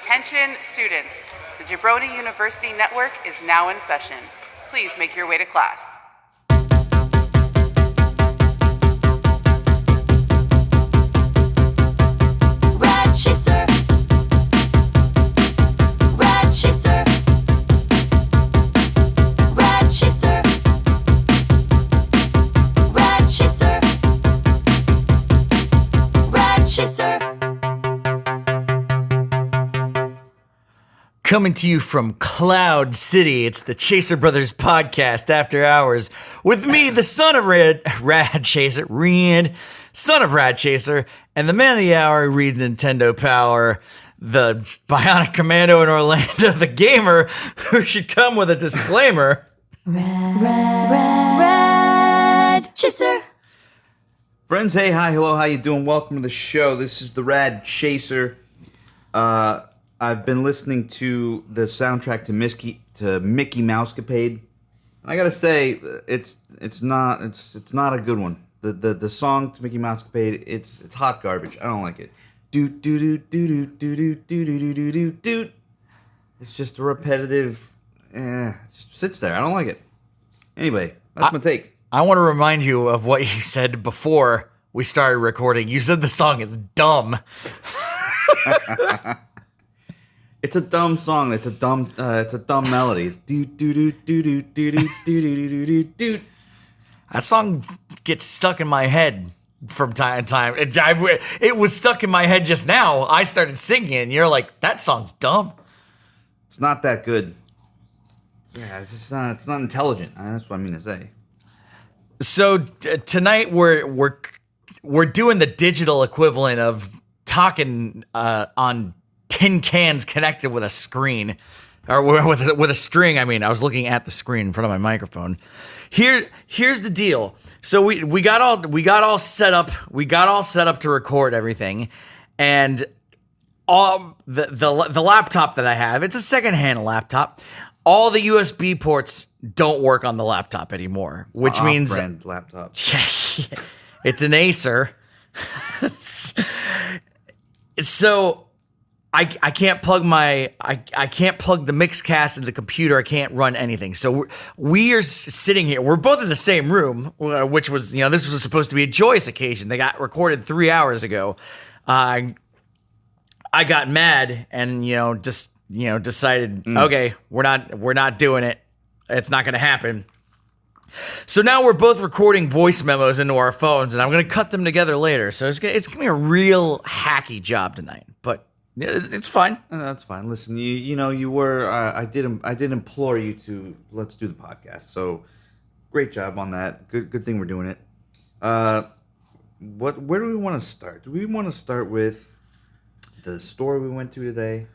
Attention students, the Jabroni University Network is now in session. Please make your way to class. Rad Chaser. Rad Chaser. Rad Chaser. Rad Chaser. Rad Chaser. Coming to you from Cloud City, it's the Chaser Brothers podcast after hours with me, the son of Rad Chaser, son of Rad Chaser, and the man of the hour who reads Nintendo Power, the Bionic Commando in Orlando, the gamer who should come with a disclaimer. Rad Chaser. Friends, hey, hi, hello, how you doing? Welcome to the show. This is the Rad Chaser. I've been listening to the soundtrack to Mickey Mousecapade. And I gotta say, it's not a good one. The song to Mickey Mousecapade, it's hot garbage. I don't like it. Doot doot doot doot doot doot doot doot doot doot doot. It's just a repetitive. Just sits there. I don't like it. Anyway, that's my take. I want to remind you of what you said before we started recording. You said the song is dumb. It's a dumb song. It's a dumb melody. It's doot doot doot doot doot doot doot doot doot doot. That song gets stuck in my head from time to time. It was stuck in my head just now. I started singing, and you're like, "That song's dumb." It's not that good. Yeah, it's not intelligent. That's what I mean to say. So tonight we're doing the digital equivalent of talking on tin cans connected with a screen, or with a string. I mean, I was looking at the screen in front of my microphone. Here's the deal. So we got all set up. We got all set up to record everything, and all the laptop that I have, it's a secondhand laptop. All the USB ports don't work on the laptop anymore, which means off-brand laptop. It's an Acer. So I can't plug I can't plug the Mixcast into the computer. I can't run anything. So we are sitting here. We're both in the same room, which was, this was supposed to be a joyous occasion. They got recorded 3 hours ago. I got mad and decided, okay, we're not doing it. It's not going to happen. So now we're both recording voice memos into our phones, and I'm going to cut them together later. So it's going to be a real hacky job tonight, but it's fine. That's fine. Listen, you were. I did implore you to let's do the podcast. So great job on that. Good thing we're doing it. Where do we want to start? Do we want to start with the store we went to today?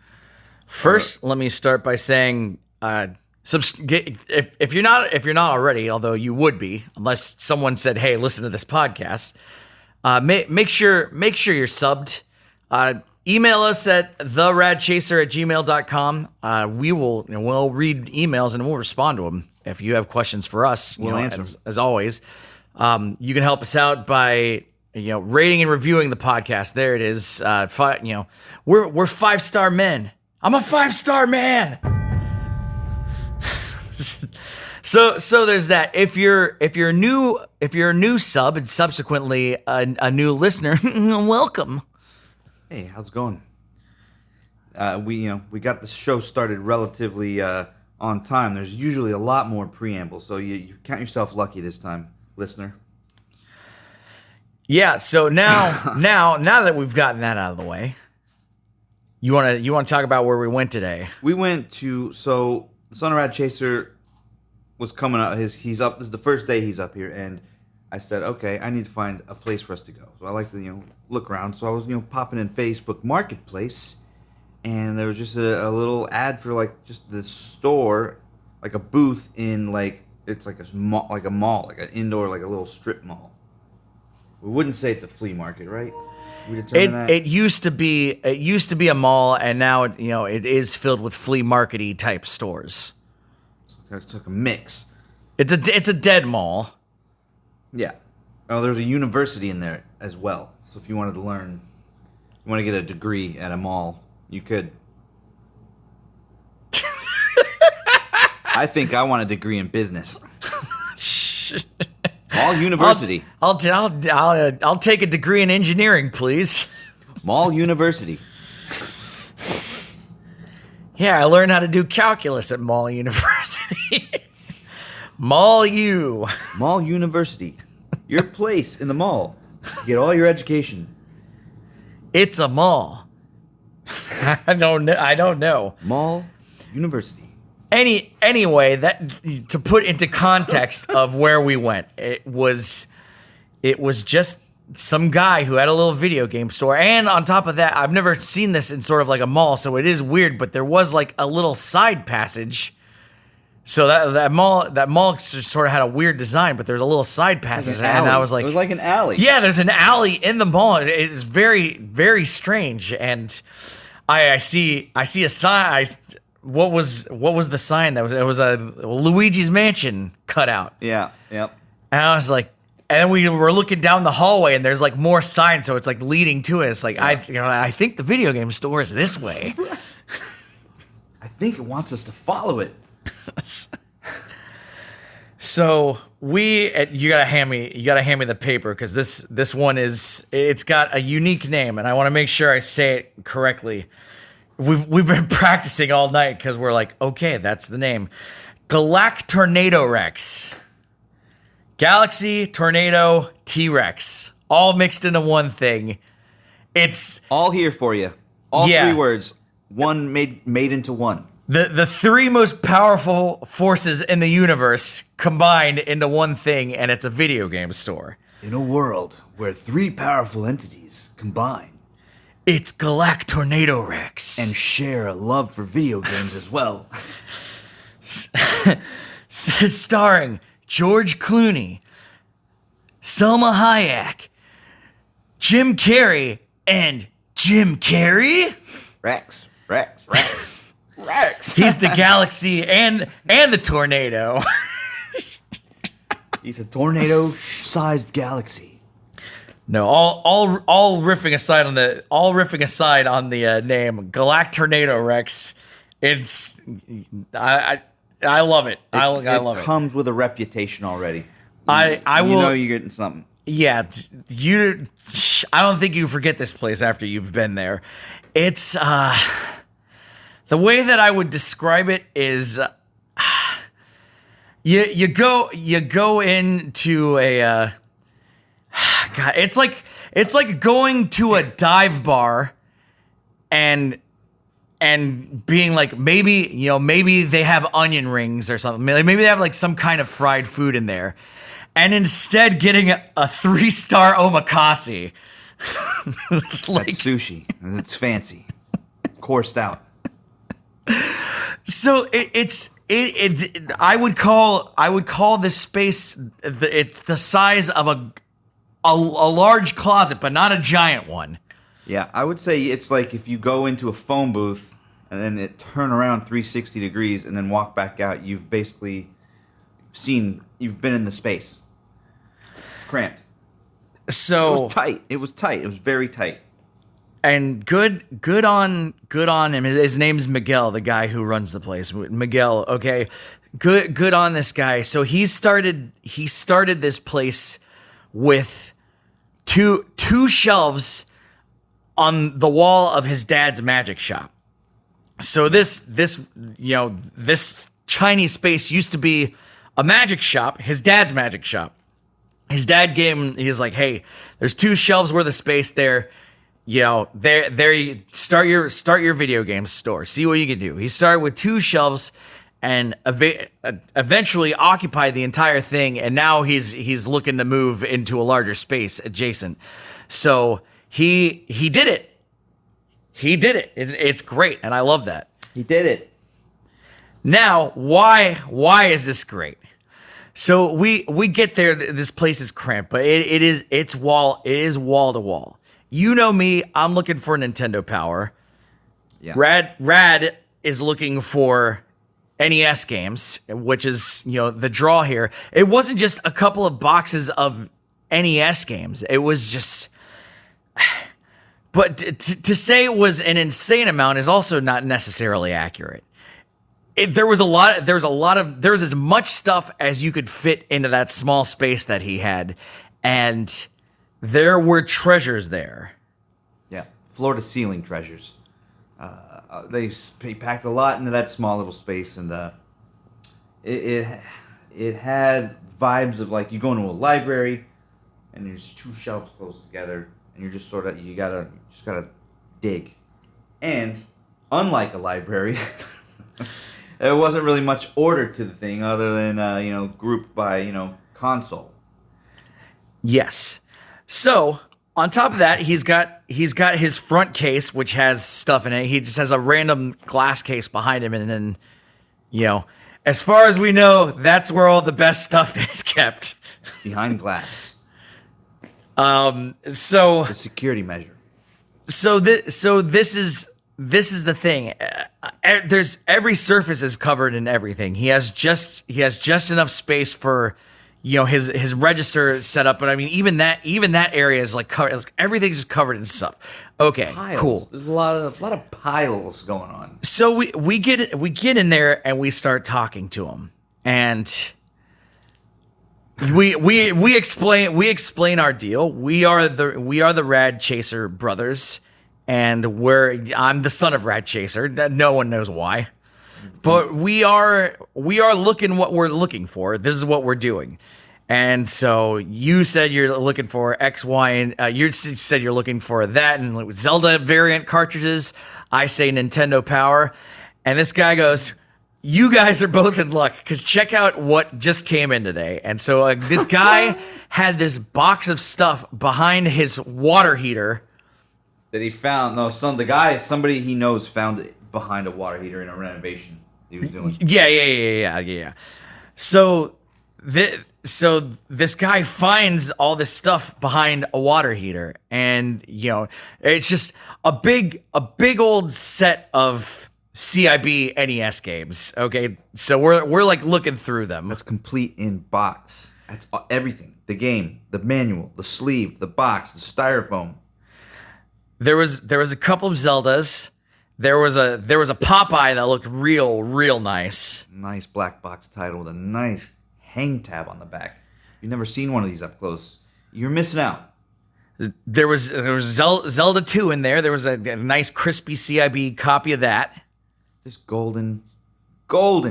First, let me start by saying, if you're not already, although you would be, unless someone said, "Hey, listen to this podcast," make sure you're subbed. Email us at theradchaser@gmail.com. We'll read emails and we'll respond to them. If you have questions for us, we'll answer. As always. You can help us out by rating and reviewing the podcast. There it is. We're 5-star men. I'm a 5-star man. So there's that. If you're a new sub and subsequently a new listener, welcome. Hey, how's it going? We got the show started relatively on time. There's usually a lot more preamble, so you count yourself lucky this time, listener. Yeah. So now that we've gotten that out of the way, you want to talk about where we went today? We went to the Son of Rad Chaser was coming up. He's up. This is the first day he's up here, and I said, okay, I need to find a place for us to go. So I like to look around. So I was popping in Facebook Marketplace, and there was just a little ad for just the store, like a booth in it's like a mall, like an indoor, like a little strip mall. We wouldn't say it's a flea market, right? It used to be a mall, and now it is filled with flea market-y type stores. It's like a mix. It's a dead mall. Yeah. Oh, there's a university in there as well. So if you wanted to learn, you want to get a degree at a mall, you could. I think I want a degree in business. Mall University. I'll take a degree in engineering, please. Mall University. Yeah, I learned how to do calculus at Mall University. Mall U. Mall University. Your place in the mall. You get all your education. It's a mall. I don't know. Mall University. Anyway, that to put into context of where we went, it was just some guy who had a little video game store, and on top of that, I've never seen this in sort of like a mall, so it is weird. But there was like a little side passage, so that mall sort of had a weird design, but there's a little side passage, and I was like, it was like an alley. yeah, there's an alley in the mall. It is very, very strange, and I see a sign. What was the sign? It was a Luigi's Mansion cutout. Yeah. Yep. And I was like, and then we were looking down the hallway, and there's like more signs, so it's like leading to it. It's like I think the video game store is this way. I think it wants us to follow it. So you gotta hand me the paper, because this one it's got a unique name, and I want to make sure I say it correctly. We've been practicing all night because we're like, okay, that's the name. Galactornadorex. Galaxy, Tornado, T-Rex. All mixed into one thing. It's all here for you. All Yeah. 3 words. One made into one. the 3 most powerful forces in the universe combined into one thing, and it's a video game store. In a world where 3 powerful entities combine It's Galactornadorex. and share a love for video games as well. Starring George Clooney, Selma Hayek, Jim Carrey, and Jim Carrey. Rex. He's the galaxy and the tornado. He's a tornado-sized galaxy. No, all riffing aside on the name Galactornadorex. It's I love it. I love it. It comes with a reputation already. I will. You know you're getting something. Yeah, I don't think you forget this place after you've been there. It's the way that I would describe it is you go into a God, it's like going to a dive bar and being like, maybe they have onion rings or something. Maybe they have like some kind of fried food in there, and instead getting a 3-star omakase. That's sushi, and it's fancy, coursed out. So I would call this space, it's the size of a large closet, but not a giant one. Yeah, I would say it's like if you go into a phone booth and then it turn around 360 degrees and then walk back out, you've basically you've been in the space. It's cramped. So It was tight. It was very tight. And good on him. His name's Miguel, the guy who runs the place. Miguel, okay. Good on this guy. So he started this place with two shelves on the wall of his dad's magic shop. So this Chinese space used to be a magic shop, his dad's magic shop. His dad gave him, he was like, hey, there's 2 shelves worth of space there. There you start your video game store. See what you can do. He started with 2 shelves and eventually occupied the entire thing, and now he's looking to move into a larger space adjacent. So he did it. He did it. It's great, and I love that. He did it. Now, why is this great? So we get there. This place is cramped, but it is wall to wall. You know me. I'm looking for Nintendo Power. Yeah. Rad is looking for NES games, which is the draw here. It wasn't just a couple of boxes of NES games. It was just. But to say it was an insane amount is also not necessarily accurate. there was as much stuff as you could fit into that small space that he had, and there were treasures there. Yeah, floor to ceiling treasures. They packed a lot into that small little space, and it had vibes of like you go into a library, and there's two shelves close together, and you're just you just gotta dig. And unlike a library, there wasn't really much order to the thing other than grouped by console. Yes. So on top of that, he's got his front case, which has stuff in it. He just has a random glass case behind him, and then, as far as we know, that's where all the best stuff is kept. Behind glass. So The security measure. So this is the thing. There's every surface is covered in everything. He has just enough space for his register set up, but I mean even that area is like covered. Everything's just covered in stuff. Okay, Piles. cool. There's a lot of piles going on. So we get in there and we start talking to him, and we explain our deal. We are the Rad Chaser brothers, and I'm the son of Rad Chaser. No one knows why. But we are looking what we're looking for. This is what we're doing. And so you said you're looking for X, Y, and you said you're looking for that and Zelda variant cartridges. I say Nintendo Power. And this guy goes, you guys are both in luck because check out what just came in today. And so this guy had this box of stuff behind his water heater That he found. No, somebody he knows found it behind a water heater in a renovation he was doing. Yeah. So this guy finds all this stuff behind a water heater, and it's just a big old set of CIB NES games. Okay, so we're like looking through them. That's complete in box. That's everything. The game, the manual, the sleeve, the box, the styrofoam. There was a couple of Zeldas. There was a Popeye that looked real nice. Nice black box title with a nice hang tab on the back. If you've never seen one of these up close, you're missing out. There was Zelda 2 in there. There was a nice crispy CIB copy of that. This golden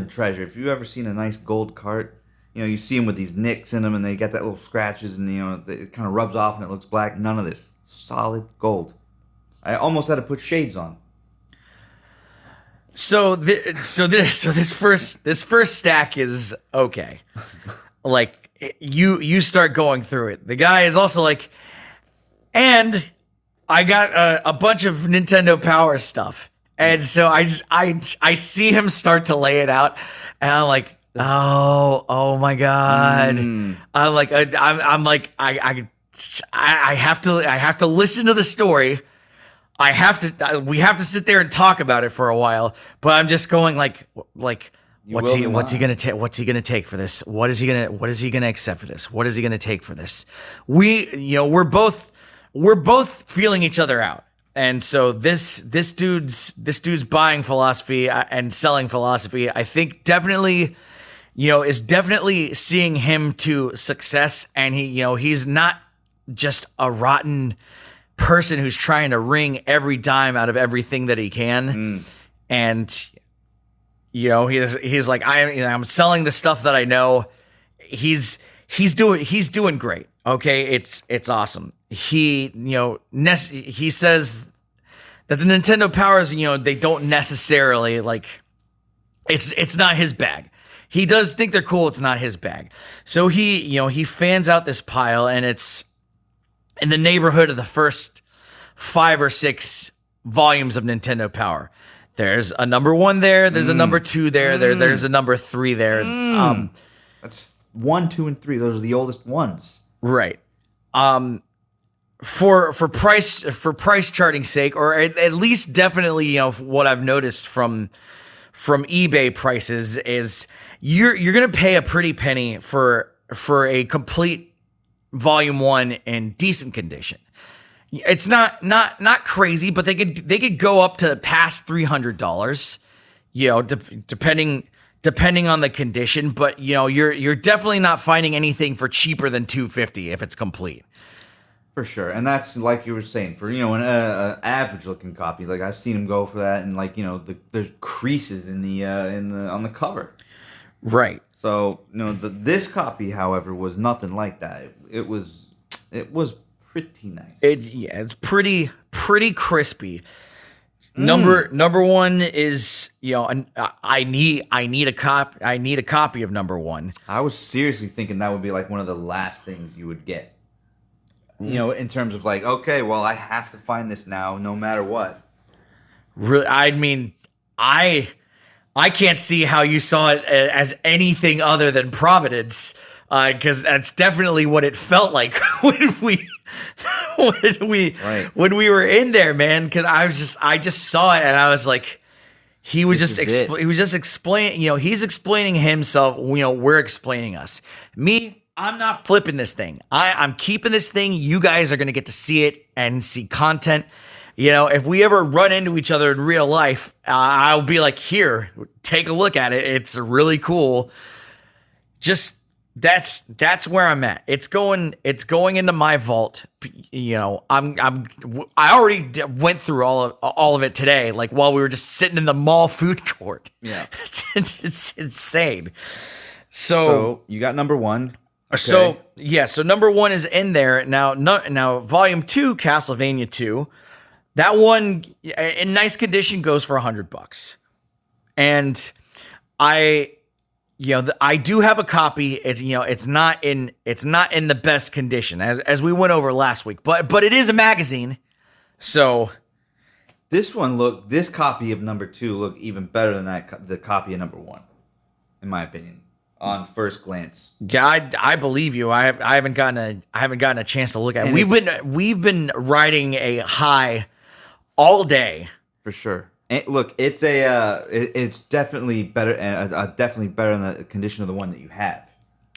treasure. If you've ever seen a nice gold cart, you see them with these nicks in them, and they got that little scratches, and it kind of rubs off and it looks black. None of this. Solid gold. I almost had to put shades on. So this first stack is okay. Like you start going through it. The guy is also like, and I got a bunch of Nintendo Power stuff, and so I see him start to lay it out, and I'm like, oh my god. I'm like I have to listen to the story. We have to sit there and talk about it for a while, but I'm just going like what's he gonna take for this? What is he gonna accept for this? What is he gonna take for this? We're both feeling each other out. And so this dude's buying philosophy and selling philosophy, I think definitely is definitely seeing him to success, and he's not just a rotten person who's trying to wring every dime out of everything that he can. And he's like, I'm selling the stuff that I know. He's doing great. Okay, it's awesome. He says that the Nintendo Powers, they don't necessarily like, it's not his bag. He does think they're cool. It's not his bag. So he fans out this pile, and it's in the neighborhood of the first 5 or 6 volumes of Nintendo Power. There's a number 1 there. There's a number 2 there. There's a number 3 there. That's 1, 2, and 3. Those are the oldest ones. Right. For price charting sake, or at least definitely, what I've noticed from eBay prices is you're gonna pay a pretty penny for a complete volume 1 in decent condition. It's not crazy, but they could go up to past $300. depending on the condition, but you're definitely not finding anything for cheaper than $250 if it's complete. For sure, and that's like you were saying for an average looking copy. Like I've seen them go for that, and there's creases in the on the cover. Right. So this copy, however, was nothing like that. It was pretty nice. It's pretty crispy. Number one is I need a copy of number one. I was seriously thinking that would be like one of the last things you would get. In terms of like, okay, well, I have to find this now, no matter what. Really, I mean, I can't see how you saw it as anything other than Providence, because that's definitely what it felt like when we were in there, man. Because I just saw it and I was like, he was just explaining. He's explaining himself. We're explaining us. Me, I'm not flipping this thing. I'm keeping this thing. You guys are going to get to see it and see content. If we ever run into each other in real life, I'll be like, here, take a look at it. It's really cool. Just that's where I'm at. It's going into my vault. I already went through all of it today, like while we were just sitting in the mall food court. Yeah. It's insane. So you got number one. Okay. So number one is in there now. Now, volume 2, Castlevania 2, that one in nice condition goes for $100, and I do have a copy. It's not in the best condition as we went over last week, but it is a magazine, so this copy of number 2 looked even better than the copy of number 1, in my opinion. On first glance, yeah, I believe you. I haven't gotten a chance to look at it. We've been riding a high all day for sure. And look, it's it's definitely better, definitely better in the condition of the one that you have.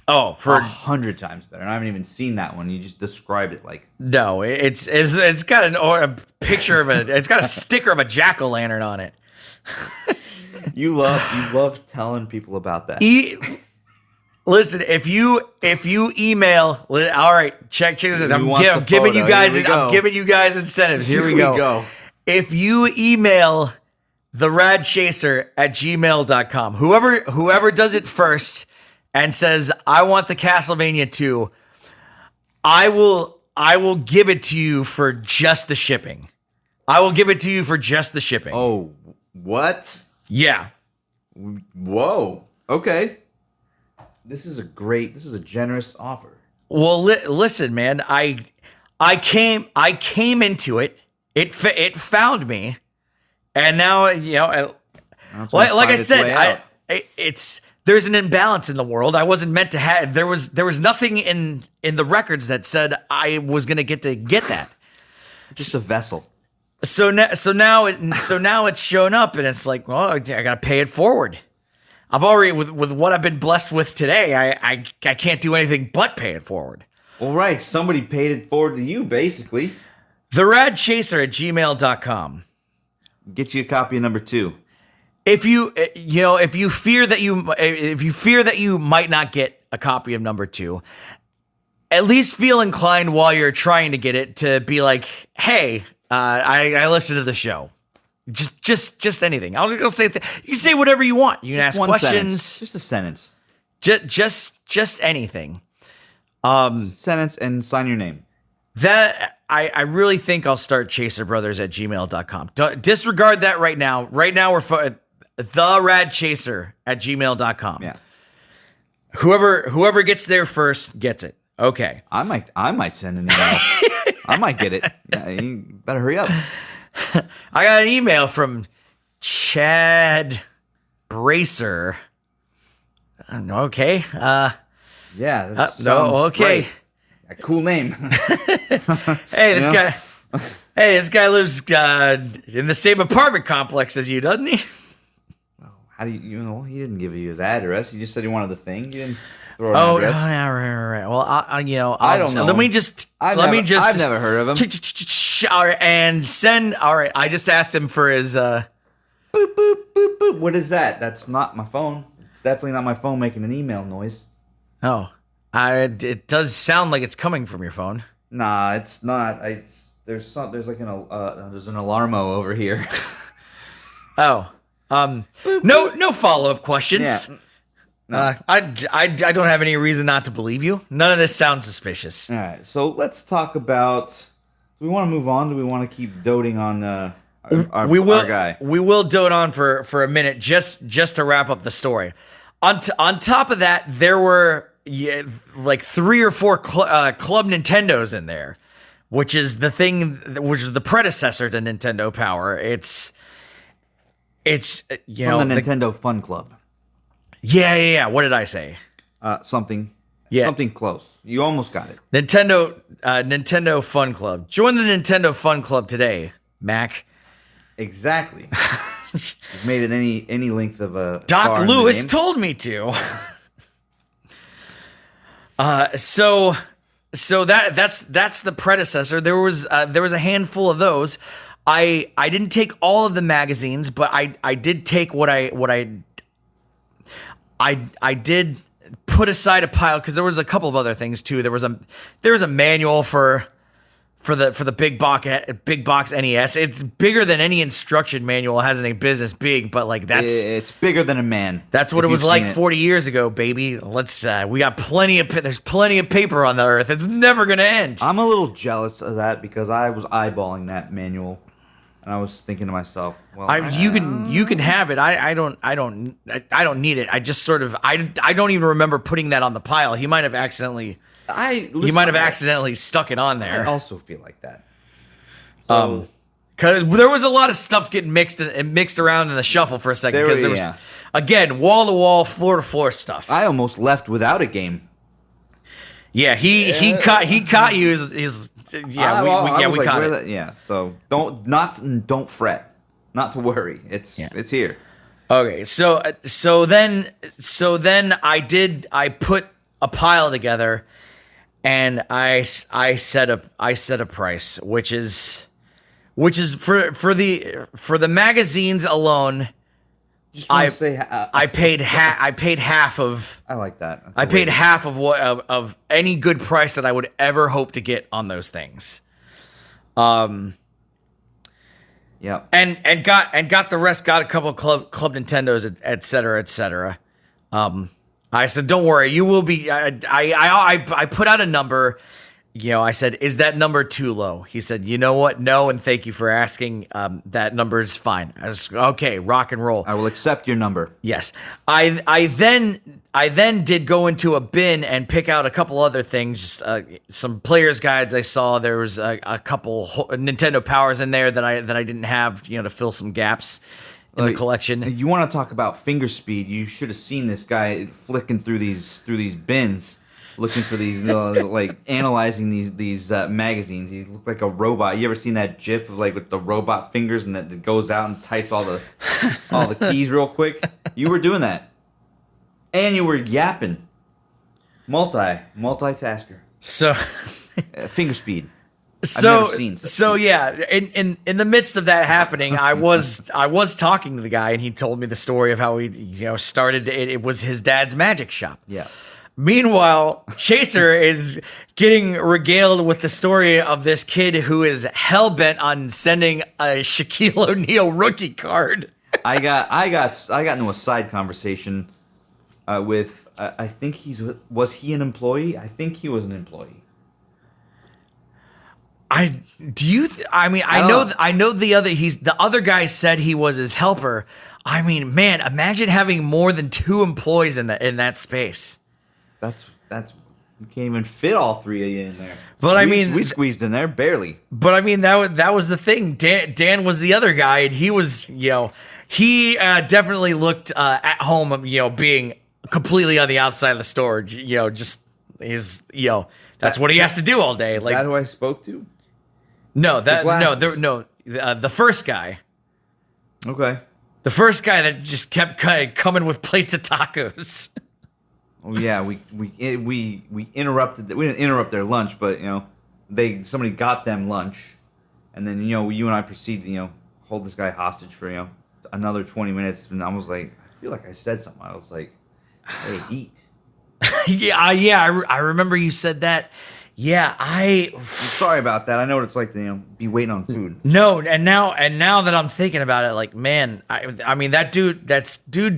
Oh, for 100 times better. And I haven't even seen that one. You just described it like no. It's got a picture of it's got a sticker of a jack-o'-lantern on it. You love telling people about that. Listen, if you email, all right, check this out. I'm giving you guys incentives. Here we go. If you email theradchaser@gmail.com, whoever does it first and says, I want the Castlevania 2, I will give it to you for just the shipping. Oh, what? Yeah. Whoa. Okay. This is a generous offer. Well, listen, man. I came into it. It found me, and now like I said, there's an imbalance in the world. I wasn't meant to have. There was nothing in the records that said I was gonna get that. Just a vessel. So now it's shown up, and it's like, well, I gotta pay it forward. I've already with what I've been blessed with today. I can't do anything but pay it forward. All right, somebody paid it forward to you, basically. TheRadChaser@gmail.com. Get you a copy of number 2. If you fear that you might not get a copy of number 2, at least feel inclined while you're trying to get it to be like, hey, I listened to the show. Just anything. I'll say you can say whatever you want. You can ask questions. Sentence. Just a sentence. Just anything. Sentence and sign your name. That I really think I'll start chaserbrothers@gmail.com. Don't disregard that right now. Right now we're theradchaser@gmail.com. Yeah. Whoever gets there first gets it. Okay. I might send an email. I might get it. Yeah, you better hurry up. I got an email from Chad Bracer. Okay. Yeah. That sounds okay. Right. A cool name. Hey, this guy lives in the same apartment complex as you, doesn't he? How do you he didn't give you his address. He just said he wanted the thing. You didn't throw an address. Yeah, right. Well, I don't know. I've never heard of him. All right, and send. All right, I just asked him for his Boop, boop, boop, boop. What is that? That's not my phone. It's definitely not my phone making an email noise. Oh, it does sound like it's coming from your phone. Nah, it's not. There's an alarmo over here. Oh, no follow-up questions. Yeah. I don't have any reason not to believe you. None of this sounds suspicious. All right, so let's talk about. Do we want to move on? Do we want to keep doting on our guy? We will dote on for a minute, just to wrap up the story. On top of that, there were like 3 or 4 Club Nintendos in there, which is the thing, which is the predecessor to Nintendo Power. It's you know, From the Nintendo Fun Club. Yeah. What did I say? Something. Yeah. Something close. You almost got it. Nintendo Fun Club. Join the Nintendo Fun Club today, Mac. Exactly. You've made it any length of a. Doc Lewis told me to. So that's the predecessor. There was a handful of those. I didn't take all of the magazines, but I did take what I did put aside a pile, because there was a couple of other things too. There was a manual for the big box NES. It's bigger than any instruction manual has any business big, but like it's bigger than a man. That's what it was like 40 years ago, baby. We got there's plenty of paper on the earth. It's never gonna end. I'm a little jealous of that because I was eyeballing that manual. And I was thinking to myself, well, you can have it. I don't need it. I just sort of I don't even remember putting that on the pile. He might have accidentally stuck it on there. I also feel like that. So, because there was a lot of stuff getting mixed around in the shuffle for a second. Because there was again wall to wall, floor to floor stuff. I almost left without a game. Yeah, he caught you. We caught it. Yeah, so don't fret, not to worry. It's here. Okay, so then I put a pile together, and I set a price, which is for the magazines alone. I paid half of. I like that. I paid half of what of any good price that I would ever hope to get on those things. Yeah. And got the rest. Got a couple of Club Nintendos, et cetera. I said, don't worry, you will be. I put out a number. You know, I said, is that number too low? He said, you know what? No, and thank you for asking. That number is fine. I was okay. Rock and roll. I will accept your number. Yes. I then did go into a bin and pick out a couple other things. Just some players' guides I saw. There was a couple Nintendo Powers in there that I didn't have. You know, to fill some gaps in the collection. You want to talk about finger speed? You should have seen this guy flicking through these bins. Looking for these, like analyzing these magazines. He looked like a robot. You ever seen that GIF of like with the robot fingers and that goes out and types all the keys real quick? You were doing that, and you were yapping. Multitasker. So, finger speed. I've never seen yeah. In the midst of that happening, I was talking to the guy, and he told me the story of how he started. It was his dad's magic shop. Yeah. Meanwhile, Chaser is getting regaled with the story of this kid who is hell-bent on sending a Shaquille O'Neal rookie card. I got into a side conversation with I think was he an employee? I think he was an employee. I know the other guy said he was his helper. I mean, man, imagine having more than 2 employees in that space. That's you can't even fit all 3 of you in there. But we squeezed in there barely. But I mean that was the thing. Dan was the other guy, and he was he definitely looked at home, being completely on the outside of the store. Just that's what he has to do all day. Is like that who I spoke to? The first guy. Okay. The first guy that just kept coming with plates of tacos. Oh yeah, we interrupted. We didn't interrupt their lunch, but somebody got them lunch, and then you and I proceeded to hold this guy hostage for another 20 minutes, and I was like, I feel like I said something. I was like, hey, eat. I remember you said that. Yeah, I'm sorry about that. I know what it's like to be waiting on food. No, and now that I'm thinking about it, like, man, I mean that dude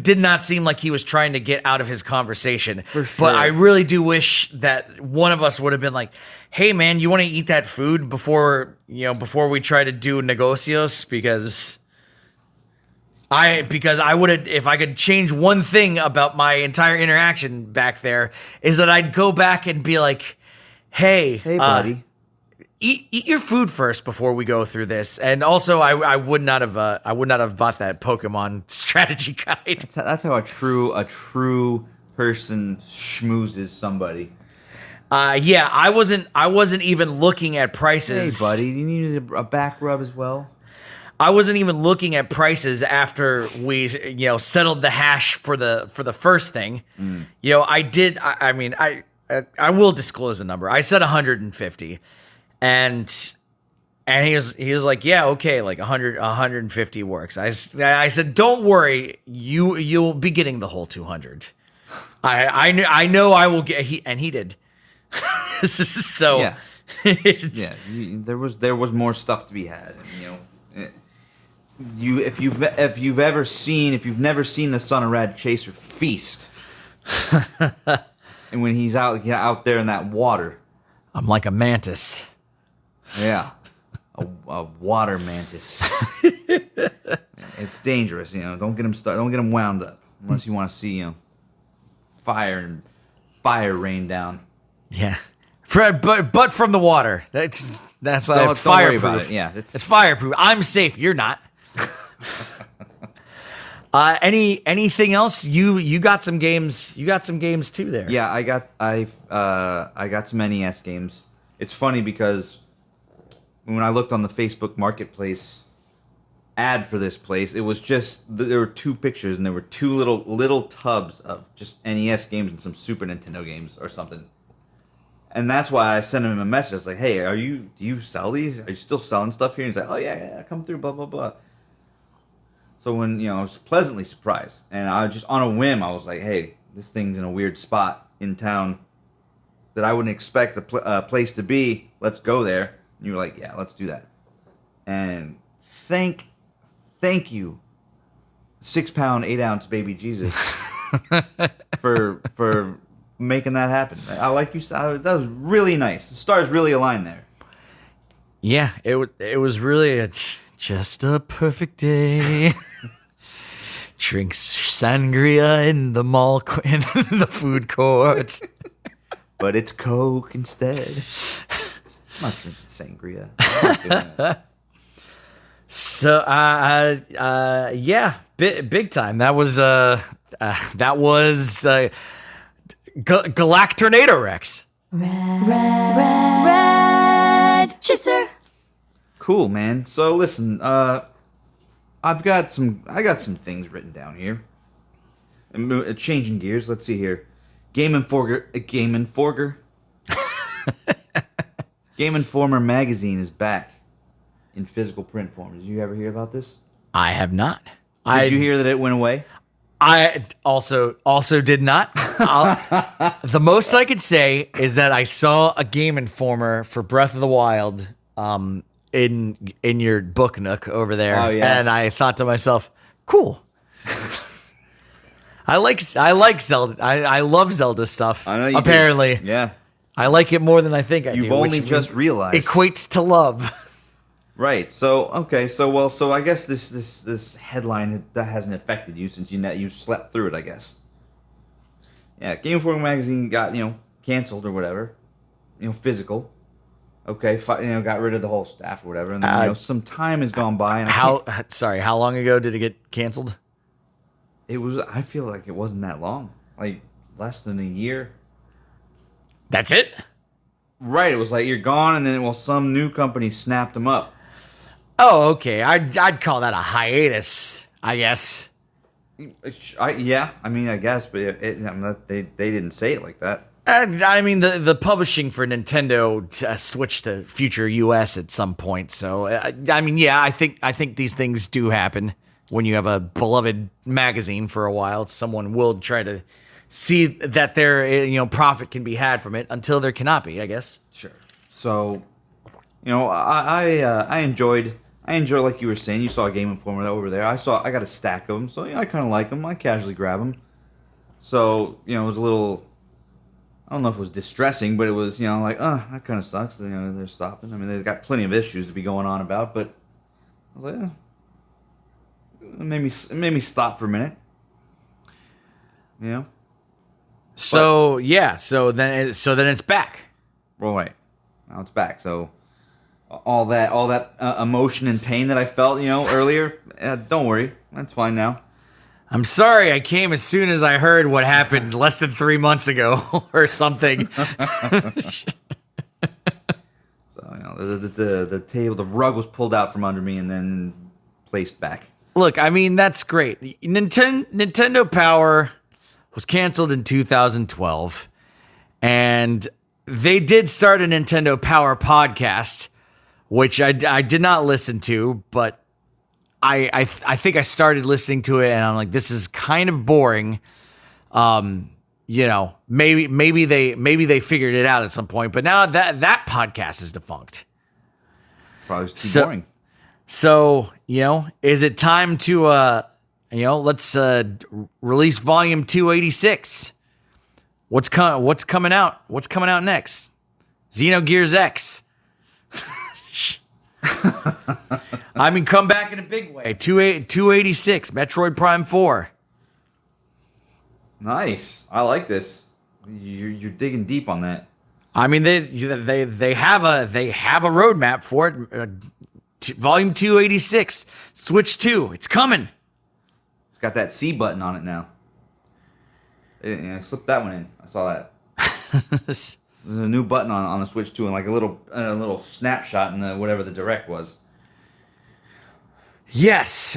did not seem like he was trying to get out of his conversation. For sure. But I really do wish that one of us would have been like, hey man, you want to eat that food before we try to do negocios? Because I would have, if I could change one thing about my entire interaction back there, is that I'd go back and be like, hey buddy, eat your food first before we go through this. And also, I would not have bought that Pokemon strategy guide. That's how a true person schmoozes somebody. Yeah, I wasn't even looking at Hey, prices. buddy, do you need a back rub as well? I wasn't even looking at prices after we, settled the hash for the first thing. I did. I will disclose a number. I said 150, and he was like, yeah, okay, like 150 works. I said, don't worry, you'll be getting the whole 200. I know I will get. He did. So Yeah. There was more stuff to be had. And, if you've never seen the Son of Rad Chaser feast, and when he's out there in that water, I'm like a mantis. yeah, a water mantis. It's dangerous. Don't get him wound up unless you want to see fire rain down. Yeah. But from the water. That's Don't fireproof. worry about it. Yeah, it's fireproof. I'm safe. You're not. Anything else? You got some games. You got some games too there. Yeah, I got some NES games. It's funny because when I looked on the Facebook Marketplace ad for this place, it was just there were two pictures and there were two little tubs of just NES games and some Super Nintendo games or something. And that's why I sent him a message. I was like, "Hey, do you sell these? Are you still selling stuff here?" And he's like, "Oh yeah, come through, blah blah blah." So when I was pleasantly surprised, and I just on a whim, I was like, "Hey, this thing's in a weird spot in town that I wouldn't expect the place to be. Let's go there." And you were like, "Yeah, let's do that." And thank you, 6-pound, 8-ounce baby Jesus, for making that happen. I like you said, that was really nice. The stars really aligned there. Yeah, it was really just a perfect day. Drinks sangria in the mall in the food court. But it's Coke instead. I'm not drinking sangria. I'm not doing that. So yeah, big time. That was Galactornadorex. Red Chaser. Cool, man. So listen, I got some things written down here. And changing gears. Let's see here. Game Informer magazine is back in physical print form. Did you ever hear about this? I have not. Did you hear that it went away? I also did not. The most I could say is that I saw a Game Informer for Breath of the Wild in your book nook over there. Oh, yeah. And I thought to myself, cool. I like Zelda. I love Zelda stuff. I know you apparently. do. Yeah. I like it more than I think I do. You've only which just realized. equates to love. Right. So okay. So I guess this headline that hasn't affected you since you slept through it. I guess. Yeah. Game Informer magazine got canceled or whatever. Physical. Okay. Got rid of the whole staff or whatever, and then some time has gone by. And How long ago did it get canceled? It was. I feel like it wasn't that long. Like less than a year. That's it? Right. It was like you're gone, and then some new company snapped them up. Oh, okay. I'd call that a hiatus, I guess. Yeah. I mean, I guess, but they didn't say it like that. I mean, the publishing for Nintendo switched to Future US at some point. So I mean, yeah, I think these things do happen. when you have a beloved magazine for a while, someone will try to see that their profit can be had from it until there cannot be, I guess. Sure. So, I enjoyed like you were saying. You saw a Game Informer over there. I got a stack of them, so I kind of like them. I casually grab them. So it was a little. I don't know if it was distressing, but it was like, that kind of sucks. They're stopping. I mean, they've got plenty of issues to be going on about, but I was like, it made me stop for a minute. So then it's back. Well, wait. Now it's back. So all that emotion and pain that I felt, earlier, don't worry, that's fine now. I'm sorry I came as soon as I heard what happened less than 3 months ago or something. So the table, the rug was pulled out from under me and then placed back. Look, I mean, that's great. Nintendo Power was canceled in 2012, and they did start a Nintendo Power podcast, which I did not listen to, but I think I started listening to it, and I'm like, this is kind of boring. Maybe they figured it out at some point, but now that podcast is defunct. Probably too boring. So, is it time to let's release volume 286? What's coming out? What's coming out next? Xenogears X. I mean, come back in a big way. 286, Metroid Prime 4. Nice. I like this. You're digging deep on that. I mean, they have a roadmap for it. Volume 286, Switch 2. It's coming. It's got that C button on it now. I slipped that one in. I saw that. There's a new button on the Switch 2 and like a little snapshot in the whatever the direct was. Yes.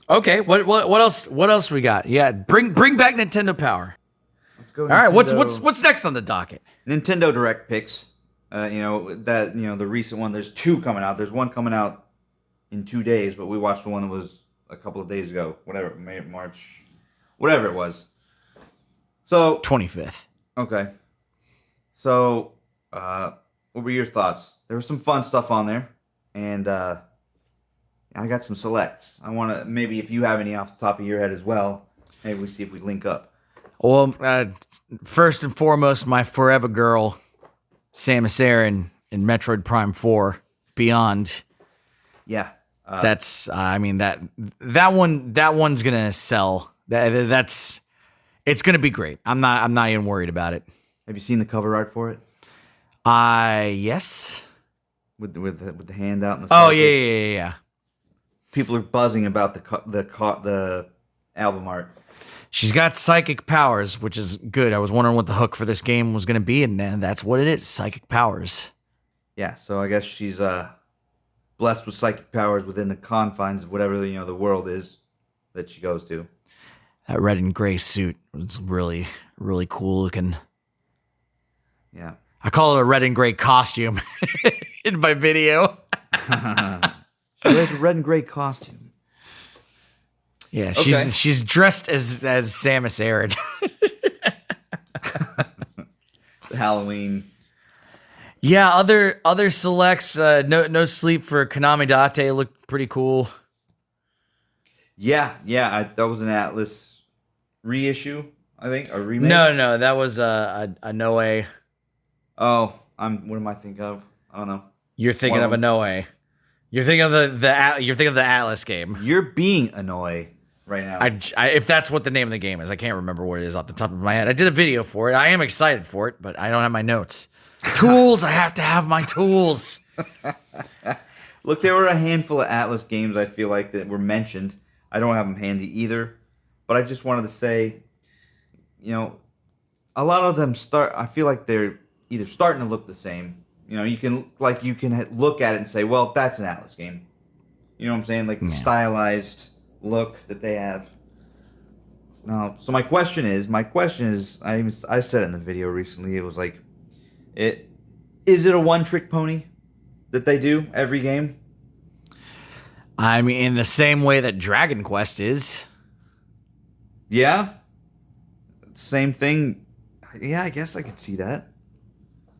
Okay. What else we got? Yeah. Bring back Nintendo Power. Let's go. All right. What's next on the docket? Nintendo Direct picks. The recent one. There's two coming out. There's one coming out in 2 days, but we watched the one that was a couple of days ago. Whatever, March, whatever it was. So 25th. Okay. So, what were your thoughts? There was some fun stuff on there, and I got some selects. I want to maybe if you have any off the top of your head as well, maybe we see if we link up. Well, first and foremost, my forever girl, Samus Aran in Metroid Prime 4 Beyond. Yeah. That's that one's gonna sell. It's gonna be great. I'm not even worried about it. Have you seen the cover art for it? Yes. With the hand out. And the oh yeah. People are buzzing about the album art. She's got psychic powers, which is good. I was wondering what the hook for this game was going to be, and that's what it is, psychic powers. Yeah, so I guess she's blessed with psychic powers within the confines of whatever the world is that she goes to. That red and gray suit was really, really cool looking. Yeah. I call it a red and gray costume in my video. She wears a red and gray costume. Yeah, she's dressed as Samus Aran. Halloween. Yeah, other selects. No Sleep for Konami Date looked pretty cool. Yeah. That was an Atlas reissue, I think, a remake. No, that was a Noe. Oh, what am I thinking of? I don't know. You're thinking of a Noe. You're thinking of the Atlas game. You're being annoyed right now. If that's what the name of the game is, I can't remember what it is off the top of my head. I did a video for it. I am excited for it, but I don't have my notes. Tools. I have to have my tools. Look, there were a handful of Atlas games I feel like that were mentioned. I don't have them handy either, but I just wanted to say, a lot of them I feel like they're either starting to look the same. You can look at it and say, well, that's an Atlas game. You know what I'm saying? Like the stylized look that they have. Now, so my question is, I said it in the video recently. It was like, is it a one-trick pony that they do every game? I mean, in the same way that Dragon Quest is. Yeah. Same thing. Yeah, I guess I could see that.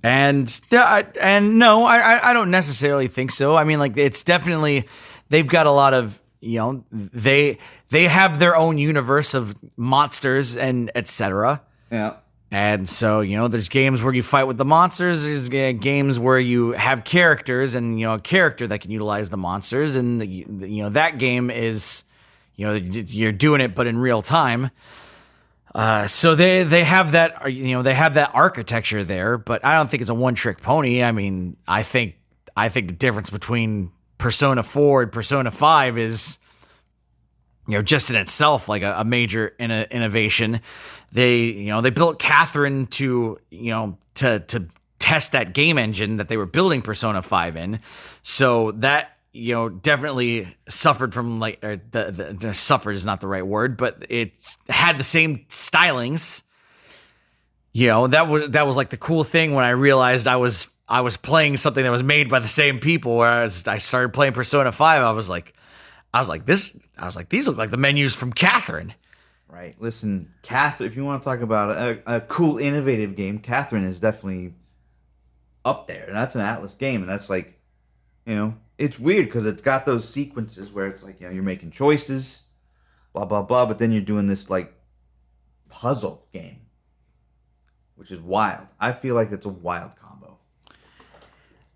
And no, I don't necessarily think so. I mean, like, it's definitely, they've got a lot of, they have their own universe of monsters and etc. Yeah. And so, there's games where you fight with the monsters. There's games where you have characters and, a character that can utilize the monsters. And, that game is, you're doing it, but in real time. So they have that, they have that architecture there, but I don't think it's a one-trick pony. I mean, I think the difference between Persona 4 and Persona 5 is, just in itself, like a major innovation. They built Catherine to test that game engine that they were building Persona 5 in. So that, definitely suffered from the suffered is not the right word, but it had the same stylings. That was like the cool thing when I realized I was playing something that was made by the same people. Whereas I started playing Persona 5, I was like, these look like the menus from Catherine. Right. Listen, Catherine, if you want to talk about a cool, innovative game, Catherine is definitely up there. And that's an Atlas game. And that's like, it's weird because it's got those sequences where it's like, you're making choices, blah, blah, blah. But then you're doing this like puzzle game, which is wild. I feel like it's a wild combo.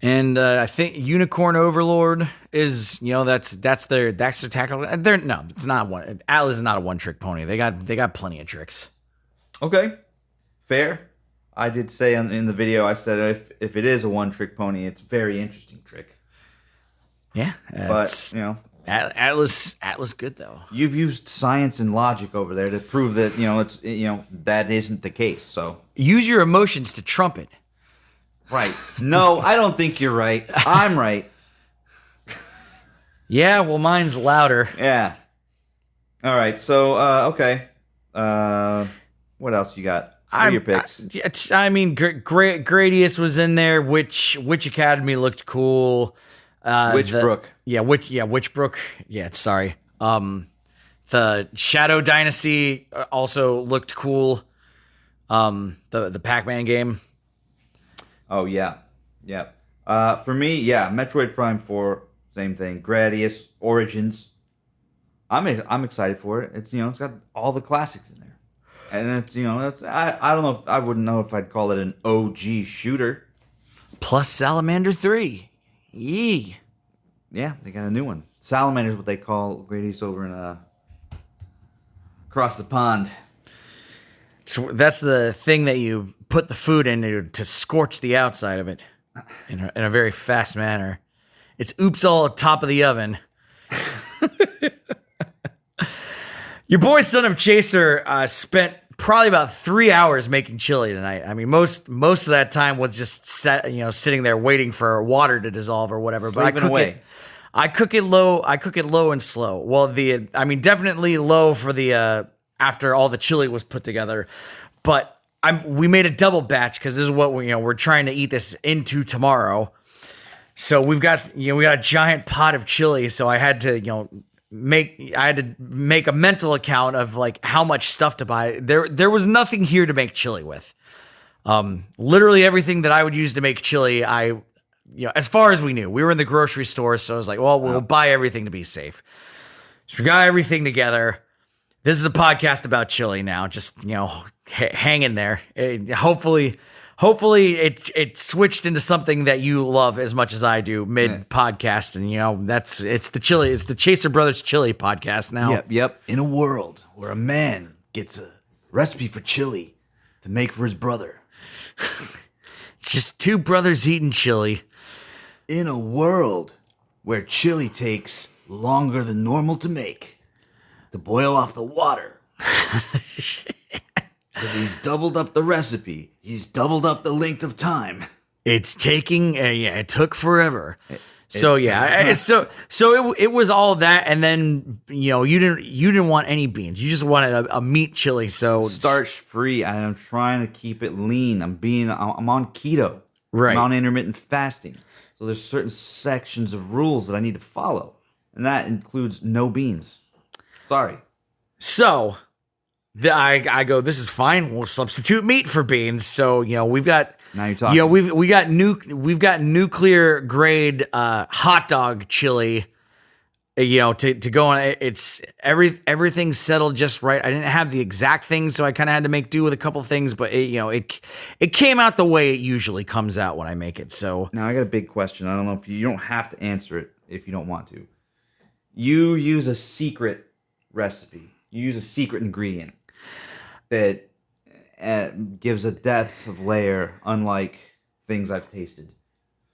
And I think Unicorn Overlord is, that's their tackle. No, it's not one. Atlas is not a one-trick pony. They got plenty of tricks. Okay, fair. I did say in the video, I said if it is a one-trick pony, it's a very interesting trick. Yeah, but Atlas good though. You've used science and logic over there to prove that it's that isn't the case. So use your emotions to trump it. Right. No, I don't think you're right. I'm right. Yeah, well, mine's louder. Yeah. All right. So, okay. What else you got? What are your picks? I mean, Gradius was in there. Witch Academy looked cool. Witchbrook. Witchbrook. Yeah, sorry. The Shadow Dynasty also looked cool. The Pac-Man game. Oh yeah. For me, Metroid Prime 4, same thing. Gradius, Origins. I'm excited for it. It's it's got all the classics in there, and it's I don't know, I wouldn't know if I'd call it an OG shooter. Plus Salamander 3. Yee. Yeah, they got a new one. Salamander's what they call Gradius over in across the pond. So that's the thing that you put the food in to scorch the outside of it in a very fast manner. It's oops all top of the oven. Your boy Son of Chaser spent probably about 3 hours making chili tonight. I mean, most of that time was just sitting there waiting for water to dissolve or whatever. Slaving but I cook it low. I cook it low and slow. Well, definitely low for the after all the chili was put together. But we made a double batch because this is what we're trying to eat this into tomorrow. So we got a giant pot of chili. So I had to make a mental account of like how much stuff to buy. There was nothing here to make chili with. Literally everything that I would use to make chili, as far as we knew, we were in the grocery store. So I was like, well, we'll buy everything to be safe. So we got everything together. This is a podcast about chili now. Just, hang in there. Hopefully it switched into something that you love as much as I do mid podcast. And, it's the Chaser Brothers Chili podcast now. Yep. In a world where a man gets a recipe for chili to make for his brother. Just two brothers eating chili. In a world where chili takes longer than normal to make, to boil off the water. He's doubled up the recipe. He's doubled up the length of time. It's taking, it took forever. It was all that, and then you didn't want any beans. You just wanted a meat chili. So starch free. I'm trying to keep it lean. I'm on keto. Right. I'm on intermittent fasting. So there's certain sections of rules that I need to follow. and that includes no beans. Sorry. So I go, this is fine. We'll substitute meat for beans. So, we've got Now you're talking. we've got nuclear grade hot dog chili. To go on. It's everything's settled just right. I didn't have the exact things, so I kind of had to make do with a couple things, but it came out the way it usually comes out when I make it. So Now I got a big question. I don't know if you don't have to answer it if you don't want to. You use a secret recipe. You use a secret ingredient that gives a depth of layer unlike things I've tasted.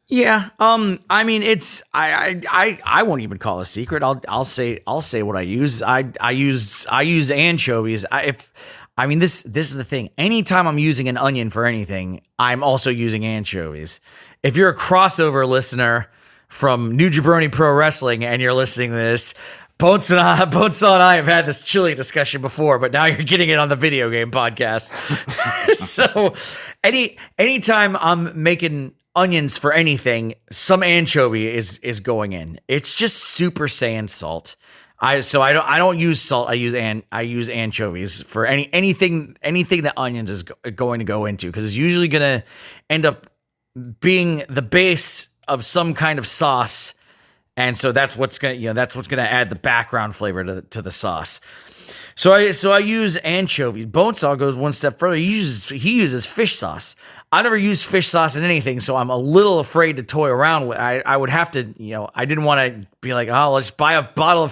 yeah, I mean, it's I won't even call it a secret. I'll say what I use. I use anchovies. This is the thing. Anytime I'm using an onion for anything, I'm also using anchovies. If you're a crossover listener from New Jabroni Pro Wrestling and you're listening to this, Bonesaw and I have had this chili discussion before, but now you're getting it on the video game podcast. So anytime I'm making onions for anything, some anchovy is going in. It's just Super Saiyan salt. I don't use salt. I use anchovies for anything that onions is going to go into, because it's usually going to end up being the base of some kind of sauce, and so that's what's gonna add the background flavor to the sauce. So I use anchovies. Bonesaw goes one step further. He uses fish sauce. I never use fish sauce in anything, so I'm a little afraid to toy around with. I would have to, I didn't want to be like, oh, let's buy a bottle of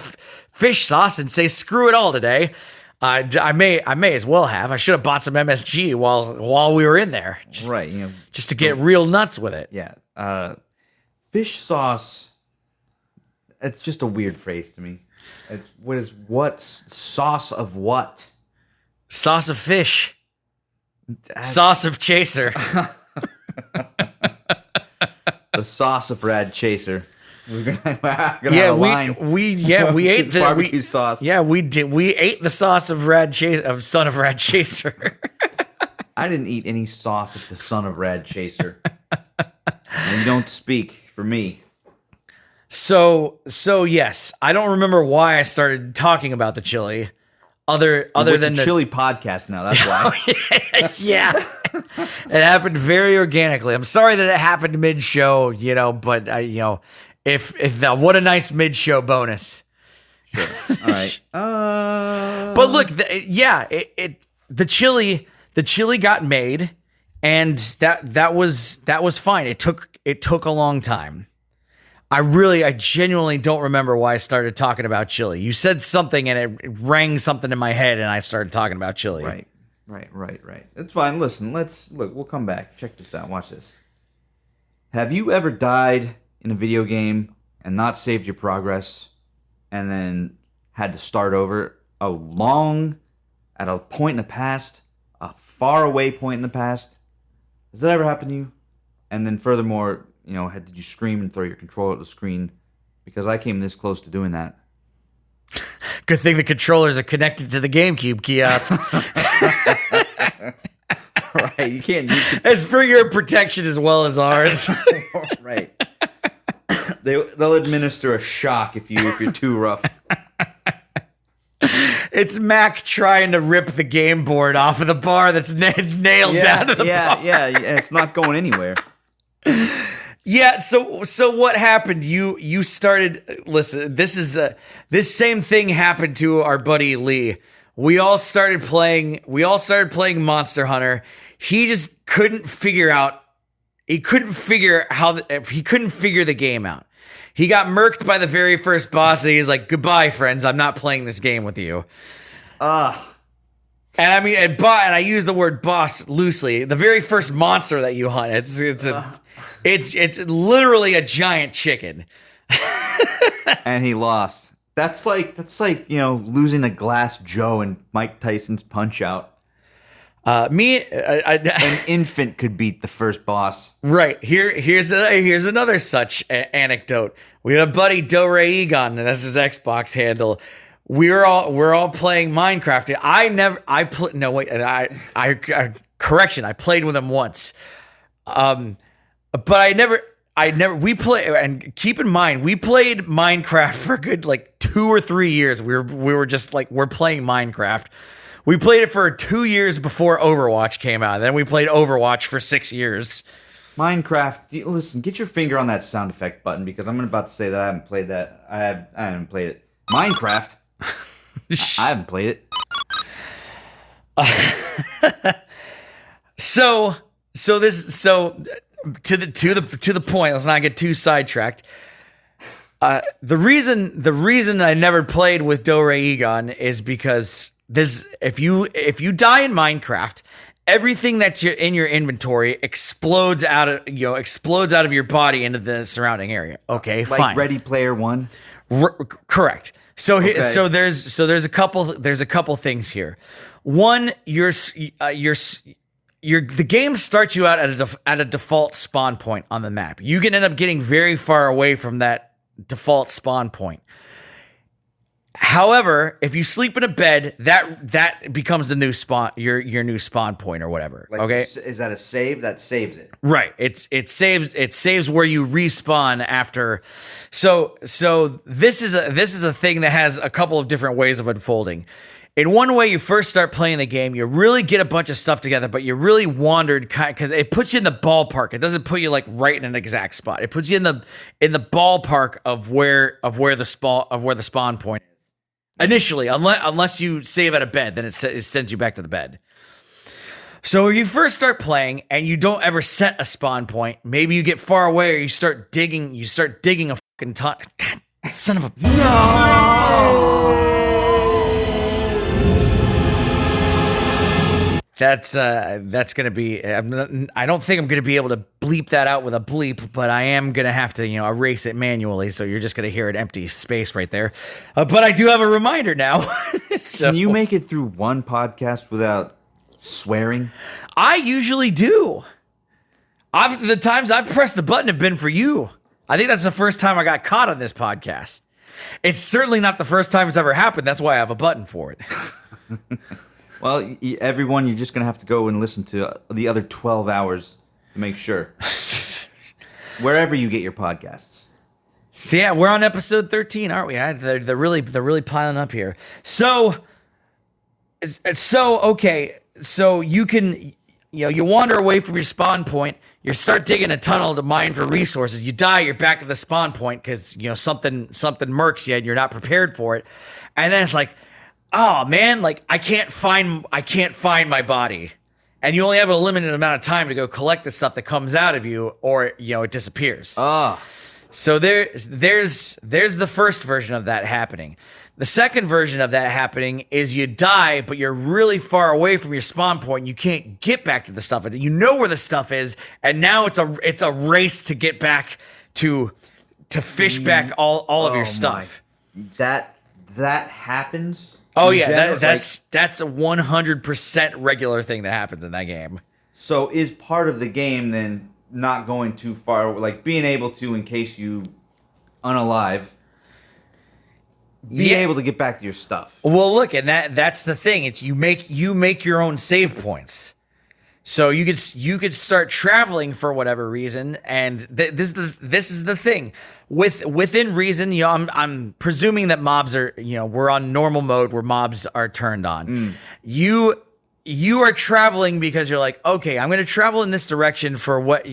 fish sauce and say screw it all today. I may as well have. I should have bought some MSG while we were in there, just to get real nuts with it. Yeah, fish sauce. It's just a weird phrase to me. It's what's sauce of what? Sauce of fish. Sauce of chaser. The sauce of Rad Chaser. We're gonna have a line. we ate the barbecue sauce. Yeah, we did. We ate the sauce of Son of Rad Chaser. I didn't eat any sauce of the Son of Rad Chaser. And you don't speak for me. So yes, I don't remember why I started talking about the chili. Other than the the chili podcast now. That's why. Yeah, it happened very organically. I'm sorry that it happened mid-show, but what a nice mid-show bonus. Sure. All right. But look, the chili got made, and that was fine. It took a long time. I genuinely don't remember why I started talking about chili. You said something and it rang something in my head, and I started talking about chili. Right. That's fine. Listen, we'll come back. Check this out. Watch this. Have you ever died in a video game and not saved your progress and then had to start over at a point in the past, a far away point in the past? Has that ever happened to you? And then furthermore, did you scream and throw your controller at the screen? Because I came this close to doing that. Good thing the controllers are connected to the GameCube kiosk. Right, you can't use it. It's for your protection as well as ours. Right. They'll administer a shock if you're too rough. It's Mac trying to rip the game board off of the bar that's nailed down to the bar. Yeah, it's not going anywhere. Yeah, so what happened? You started. Listen, this same thing happened to our buddy Lee. We all started playing Monster Hunter. He just couldn't figure the game out. He got murked by the very first boss, and he's like, "Goodbye, friends. I'm not playing this game with you." And I mean, and I use the word boss loosely. The very first monster that you hunt, it's literally a giant chicken. And he lost. That's like losing a Glass Joe in Mike Tyson's Punch Out. An infant could beat the first boss. Right. Here's another such anecdote. We had a buddy Dore Egon, and that's his Xbox handle. We're all playing Minecraft. I played with him once. But I never we play and keep in mind we played Minecraft for a good like 2 or 3 years. We were just like we're playing Minecraft. We played it for 2 years before Overwatch came out. Then we played Overwatch for 6 years. Minecraft. Listen, get your finger on that sound effect button because I'm about to say that I haven't played that. I haven't played it. Minecraft. I haven't played it. So to the point. Let's not get too sidetracked. The reason I never played with Dore Egon is because if you die in Minecraft, everything that's in your inventory explodes out of your body into the surrounding area. Okay, Like fine. Ready Player One. Correct. So Okay. so there's a couple things here. One, the game starts you out at a default spawn point on the map. You can end up getting very far away from that default spawn point. However, if you sleep in a bed, that becomes the new spawn, your new spawn point or whatever. Like, okay, is that a save? That saves it. right? It saves where you respawn after. So this is a thing that has a couple of different ways of unfolding. In one way, you first start playing the game, you really get a bunch of stuff together, but you really wandered because it puts you in the ballpark. It doesn't put you like right in an exact spot. It puts you in the ballpark of where the spawn point is initially, unless you save at a bed, then it sends you back to the bed. So when you first start playing and you don't ever set a spawn point, maybe you get far away or you start digging a fucking ton. God, son of a no. That's gonna be. I don't think I'm gonna be able to bleep that out with a bleep, but I am gonna have to, erase it manually. So you're just gonna hear an empty space right there. But I do have a reminder now. So, Can you make it through one podcast without swearing? I usually do. The times I've pressed the button have been for you. I think that's the first time I got caught on this podcast. It's certainly not the first time it's ever happened. That's why I have a button for it. Well, everyone, you're just going to have to go and listen to the other 12 hours to make sure. Wherever you get your podcasts. So yeah, we're on episode 13, aren't we? They're really piling up here. So okay. So you can, you wander away from your spawn point. You start digging a tunnel to mine for resources. You die, you're back at the spawn point because, something murks you and you're not prepared for it. And then it's like, oh man, like I can't find my body, and you only have a limited amount of time to go collect the stuff that comes out of you, or it disappears. So there's the first version of that happening. The second version of that happening is you die, but you're really far away from your spawn point. You can't get back to the stuff. You know where the stuff is, and now it's a race to get back to fish back all of your stuff. That happens. Oh yeah, that's a 100% regular thing that happens in that game. So is part of the game then not going too far, like being able to, in case you unalive, be able to get back to your stuff? Well, look, and that's the thing. It's you make your own save points. So you could start traveling for whatever reason, and this is the thing. Within reason, I'm presuming that mobs are, we're on normal mode where mobs are turned on. You are traveling because you're like, okay, I'm going to travel in this direction for what,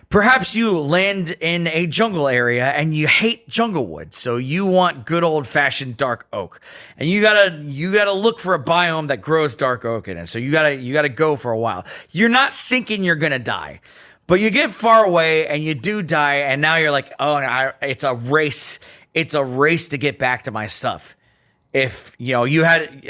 perhaps you land in a jungle area and you hate junglewood, so you want good old fashioned dark oak, and you gotta look for a biome that grows dark oak in it. So you gotta go for a while. You're not thinking you're gonna die, but you get far away and you do die, and now you're like, it's a race. It's a race to get back to my stuff. If you had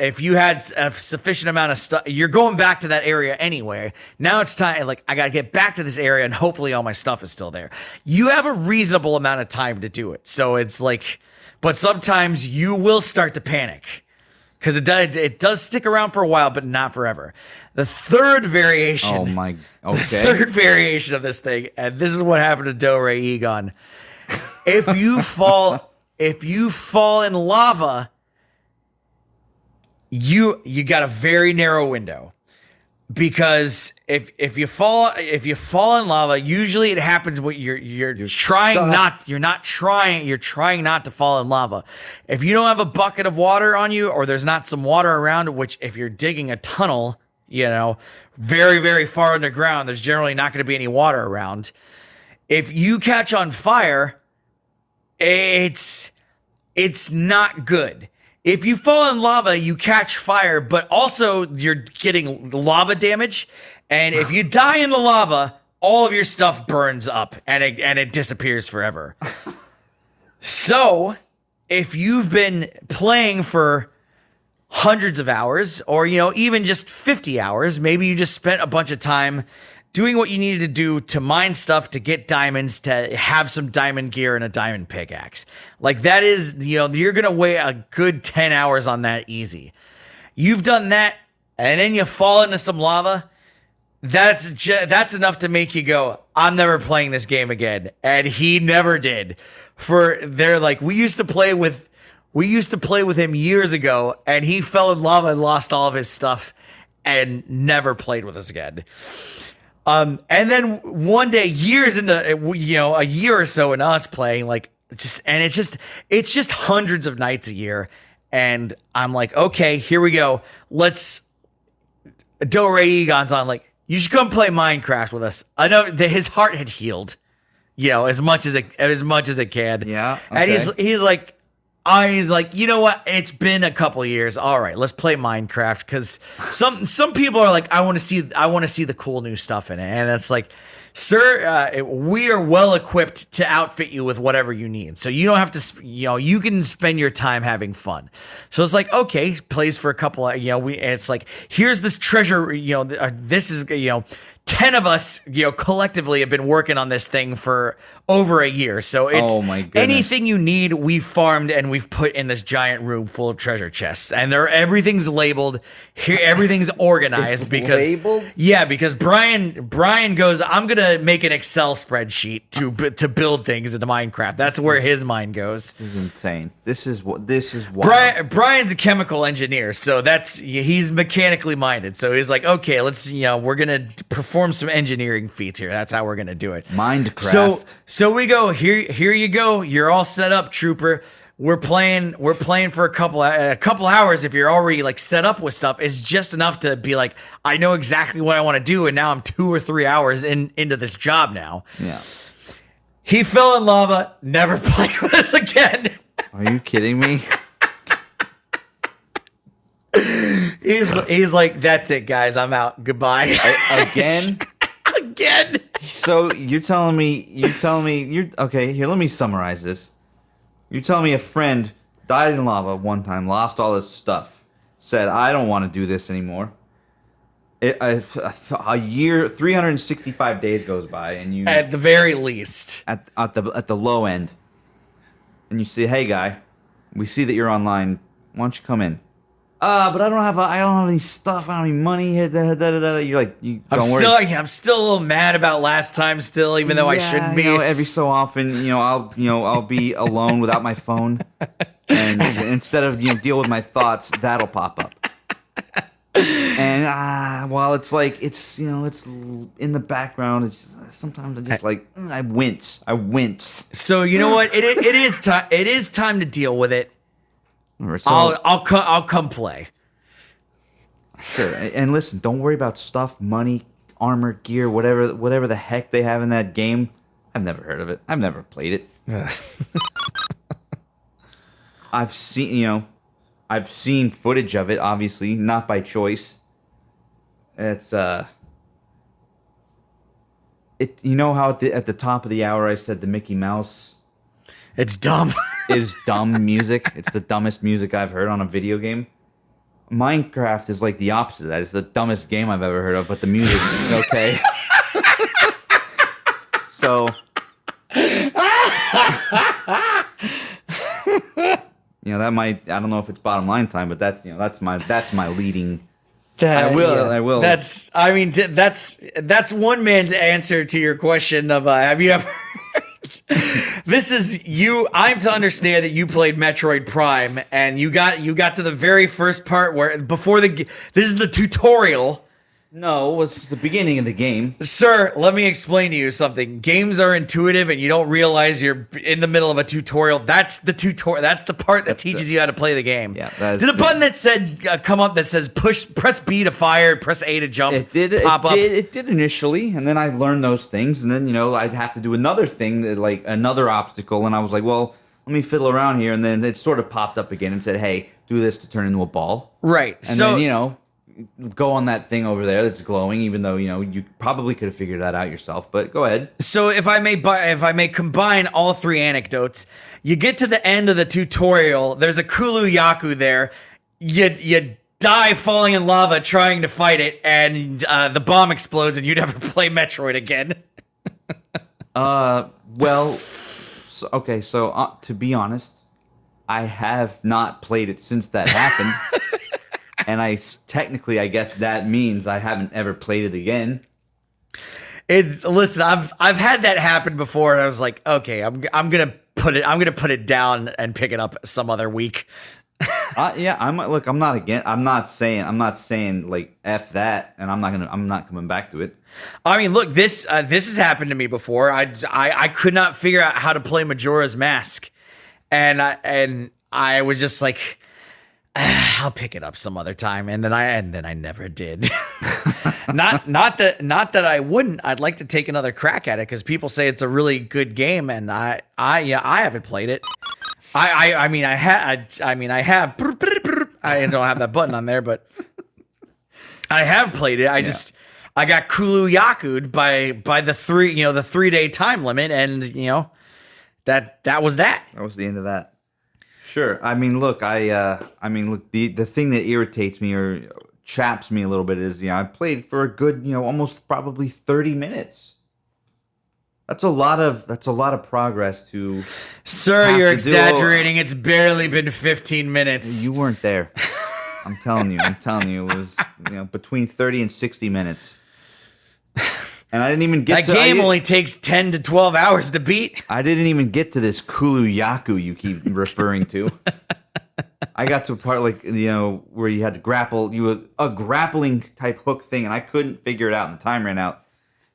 a sufficient amount of stuff, you're going back to that area anyway. Now it's time. Like, I gotta get back to this area, and hopefully all my stuff is still there. You have a reasonable amount of time to do it. So it's like, but sometimes you will start to panic because it does stick around for a while, but not forever. The third variation. Oh my. Okay. Third variation of this thing, and this is what happened to Dore Egon. If you fall in lava, you got a very narrow window. because if you fall in lava, usually it happens when you're trying stuck. you're trying not to fall in lava. If you don't have a bucket of water on you, or there's not some water around, which if you're digging a tunnel, very, very far underground, there's generally not going to be any water around. If you catch on fire, it's not good. If you fall in lava, you catch fire, but also you're getting lava damage. And if you die in the lava, all of your stuff burns up and it disappears forever. So, if you've been playing for hundreds of hours, or even just 50 hours, maybe you just spent a bunch of time doing what you needed to do to mine stuff, to get diamonds, to have some diamond gear and a diamond pickaxe. Like, that is, you're gonna wait a good 10 hours on that easy. You've done that, and then you fall into some lava. That's enough to make you go, I'm never playing this game again. And he never did. We used to play with him years ago, and he fell in lava and lost all of his stuff and never played with us again. And then one day, years into, a year or so in us playing, it's just hundreds of nights a year. And I'm like, okay, here we go. Dore Egon's on, like, you should come play Minecraft with us. I know that his heart had healed, as much as it can. Yeah. Okay. And he's like, you know what? It's been a couple years. All right, let's play Minecraft, because some people are like, I want to see the cool new stuff in it, and it's like, sir, we are well equipped to outfit you with whatever you need. So you don't have to, you can spend your time having fun. So it's like, okay, plays for a couple of, it's like, here's this treasure, this is, 10 of us, collectively have been working on this thing for over a year. So it's Oh my goodness. anything you need, we've farmed and we've put in this giant room full of treasure chests. And everything's labeled. Here, everything's organized because labeled? Yeah, because Brian goes, I'm gonna make an Excel spreadsheet to build things into Minecraft. That's where his mind goes. This is insane. This is wild. Brian's a chemical engineer, so he's mechanically minded. So he's like, okay, let's we're gonna perform some engineering feats here. That's how we're gonna do it. Minecraft. So we go, here you go. You're all set up, trooper. We're playing for a couple hours. If you're already like set up with stuff, it's just enough to be like, I know exactly what I want to do, and now I'm 2 or 3 hours into this job now. Yeah. He fell in lava, never played with us again. Are you kidding me? He's like, that's it, guys. I'm out. Goodbye. Again? Again. So you're telling me okay, here, let me summarize this. You're telling me a friend died in lava one time, lost all his stuff, said, I don't want to do this anymore. A year, 365 days goes by, and you At the very least. at the low end, and you say, hey guy, we see that you're online. Why don't you come in? But I don't have any stuff. I don't have any money. You're like, don't worry. I'm still a little mad about last time. Still, even though I shouldn't be. Every so often, I'll be alone without my phone, and instead of deal with my thoughts, that'll pop up. And while it's like it's in the background, it's just, sometimes I just I wince. So you know what? It is time. It is time to deal with it. So, I'll come play. Sure. And listen, don't worry about stuff, money, armor, gear, whatever the heck they have in that game. I've never heard of it. I've never played it. I've seen footage of it, obviously, not by choice. It's how at the top of the hour I said the Mickey Mouse It's dumb. is dumb music. It's the dumbest music I've heard on a video game. Minecraft is like the opposite of that. It's the dumbest game I've ever heard of, but the music is okay. So, that might, I don't know if it's bottom line time, but that's my leading. I will. That's one man's answer to your question of have you ever This is you. I'm to understand that you played Metroid Prime, and you got to the very first part where this is the tutorial No, it's the beginning of the game. Sir, let me explain to you something. Games are intuitive and you don't realize you're in the middle of a tutorial. That's the tutorial. That's the part that teaches you how to play the game. Yeah, that is Did a button that said come up that says press B to fire, press A to jump pop up? It did initially, and then I learned those things, and then I'd have to do another thing, that, like another obstacle, and I was like, well, let me fiddle around here, and then it sort of popped up again and said, hey, do this to turn into a ball. Right. And So then, go on that thing over there that's glowing, even though, you probably could have figured that out yourself, but go ahead. So if I may combine all three anecdotes, you get to the end of the tutorial, there's a Kulu Yaku there, you die falling in lava trying to fight it, and the bomb explodes and you never play Metroid again. So to be honest, I have not played it since that happened. And technically, I guess that means I haven't ever played it again. Listen, I've had that happen before, and I was like, okay, I'm gonna put it down and pick it up some other week. Yeah, I'm not saying like F that, and I'm not coming back to it. I mean, look, this has happened to me before. I could not figure out how to play Majora's Mask, and I was just like, I'll pick it up some other time, and then I never did. not that I wouldn't. I'd like to take another crack at it because people say it's a really good game, and I haven't played it. I mean I have. I don't have that button on there, but I have played it. I got Kulu Yaku'd by the 3-day time limit, and that was that. That was the end of that. Sure. I mean, look, the thing that irritates me or chaps me a little bit is, I played for a good, almost probably 30 minutes. That's a lot of progress to. Sir, you're exaggerating. It's barely been 15 minutes. You weren't there. I'm telling you, it was, between 30 and 60 minutes. And I didn't even get that game only takes 10 to 12 hours to beat. I didn't even get to this Kulu Yaku you keep referring to. I got to a part where you had to grapple, a grappling type hook thing, and I couldn't figure it out, and the time ran out.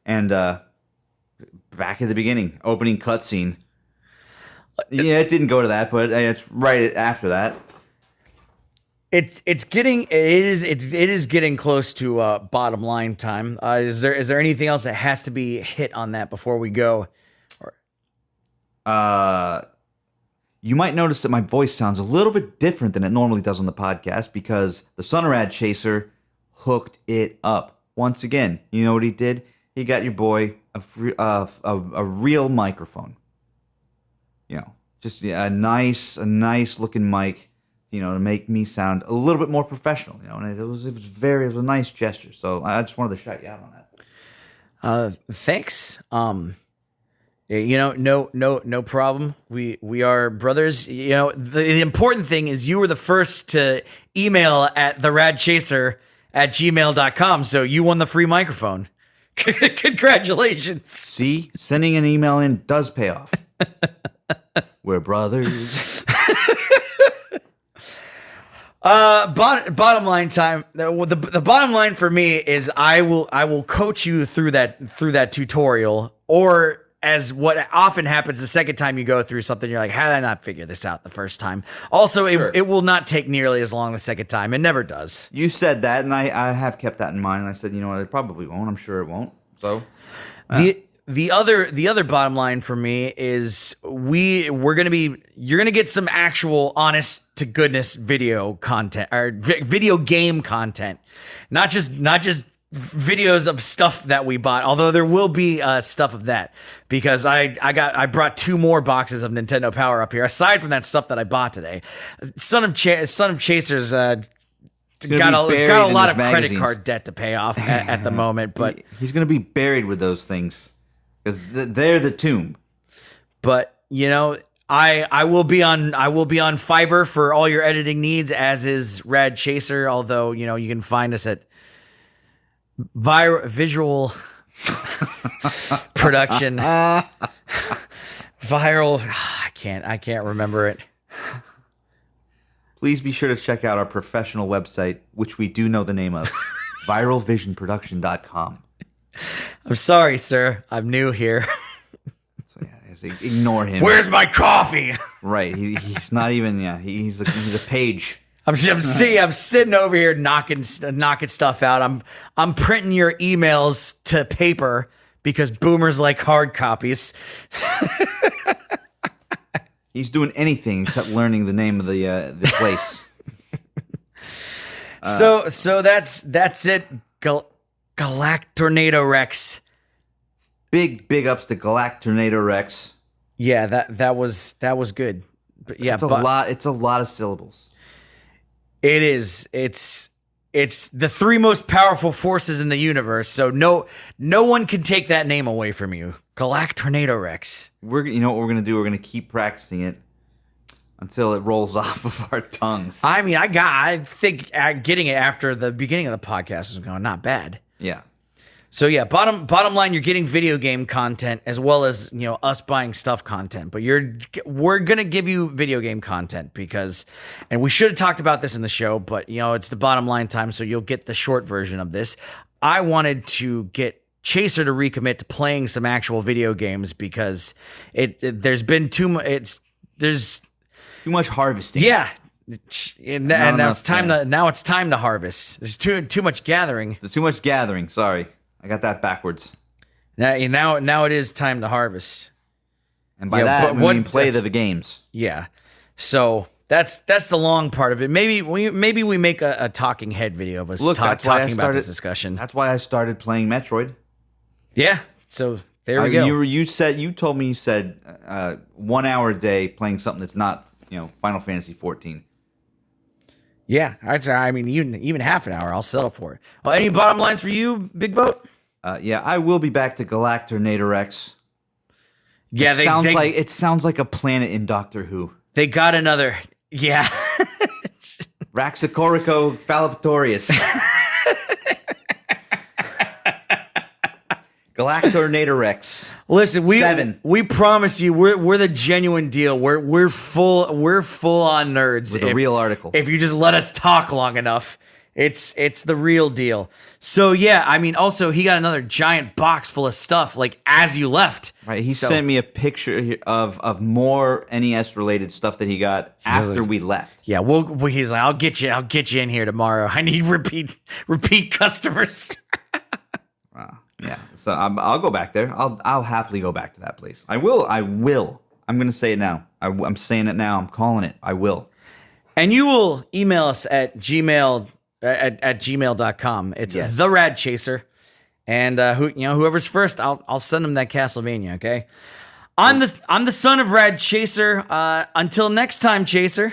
And back at the beginning, opening cutscene. Yeah, it didn't go to that, but it's right after that. It is getting close to bottom line time. Is there anything else that has to be hit on that before we go? You might notice that my voice sounds a little bit different than it normally does on the podcast because the Sunrad Chaser hooked it up once again. You know what he did? He got your boy a real microphone. Just a nice looking mic. To make me sound a little bit more professional, and it was a nice gesture. So I just wanted to shout you out on that. Thanks. No problem. We are brothers. The important thing is you were the first to email at theradchaser@gmail.com, so you won the free microphone. Congratulations. See, sending an email in does pay off. We're brothers. Bottom line time. The bottom line for me is I will coach you through that tutorial, or as what often happens the second time you go through something, you're like, how did I not figure this out the first time? Also, it will not take nearly as long the second time. It never does. You said that, and I have kept that in mind. And I said, it probably won't. I'm sure it won't. So The other bottom line for me is you're gonna get some actual honest to goodness video content or video game content, not just videos of stuff that we bought. Although there will be stuff of that because I brought 2 more boxes of Nintendo Power up here aside from that stuff that I bought today. Son of Chasers got a lot of credit card debt to pay off at the moment, but he's gonna be buried with those things. Because they're the tomb. But I will be on Fiverr for all your editing needs, as is Rad Chaser. Although you can find us at Visual Production. Viral. I can't remember it. Please be sure to check out our professional website, which we do know the name of. viralvisionproduction.com. I'm sorry, sir. I'm new here. So yeah, ignore him. Where's my coffee? Right, he's not even. Yeah, he's a page. I'm sitting over here knocking stuff out. I'm printing your emails to paper because boomers like hard copies. He's doing anything except learning the name of the place. So that's it. Galactornadorex. Big ups to Galactornadorex. Yeah, that was good. But yeah, It's a lot. It's a lot of syllables. It is. It's the three most powerful forces in the universe. So no one can take that name away from you. Galactornadorex. You know what we're gonna do? We're gonna keep practicing it until it rolls off of our tongues. I mean, I think getting it after the beginning of the podcast was going not bad. Yeah. So yeah, bottom line, you're getting video game content as well as, you know, us buying stuff content. But we're gonna give you video game content because, and we should have talked about this in the show, but you know, it's the bottom line time, so you'll get the short version of this. I wanted to get Chaser to recommit to playing some actual video games because there's been too much. There's too much harvesting. Yeah. And now it's time to harvest. There's too much gathering. There's too much gathering. Sorry, I got that backwards. Now it is time to harvest. And by that, we mean play the games. Yeah. So that's the long part of it. Maybe we make a talking head video of us talking about this discussion. That's why I started playing Metroid. Yeah. So there we go. You told me 1 hour a day playing something that's not, you know, Final Fantasy 14. Yeah, I mean, even half an hour, I'll settle for it. Well, any bottom lines for you, Big Boat? Yeah, I will be back to Galactornadorex. Yeah, it sounds like a planet in Doctor Who. They got another. Yeah. Raxacorico Fallipatorius. Galactornadorex. Listen, we promise you, we're the genuine deal. We're full on nerds. With a real article. If you just let us talk long enough, it's the real deal. So yeah, I mean, also he got another giant box full of stuff like as you left. Right, he sent me a picture of more NES related stuff that he got after we left. Yeah, he's like, I'll get you in here tomorrow. I need repeat customers. Wow. Yeah, so I'll go back there. I'll happily go back to that place. I will. I'm going to say it now. I'm saying it now. I'm calling it. I will. And you will email us at gmail at gmail.com. It's The Rad Chaser, and whoever's first, I'll send them that Castlevania. Okay. I'm the son of Rad Chaser. Until next time, Chaser.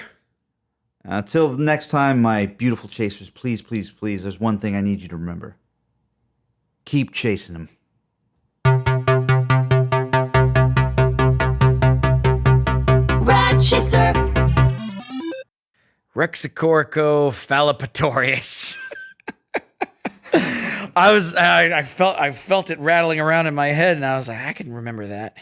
Until next time, my beautiful chasers. Please, please, please. There's one thing I need you to remember. Keep chasing him. Rad Chaser. Rexicorico Fallipatorius. I felt it rattling around in my head, and I was like, I can remember that.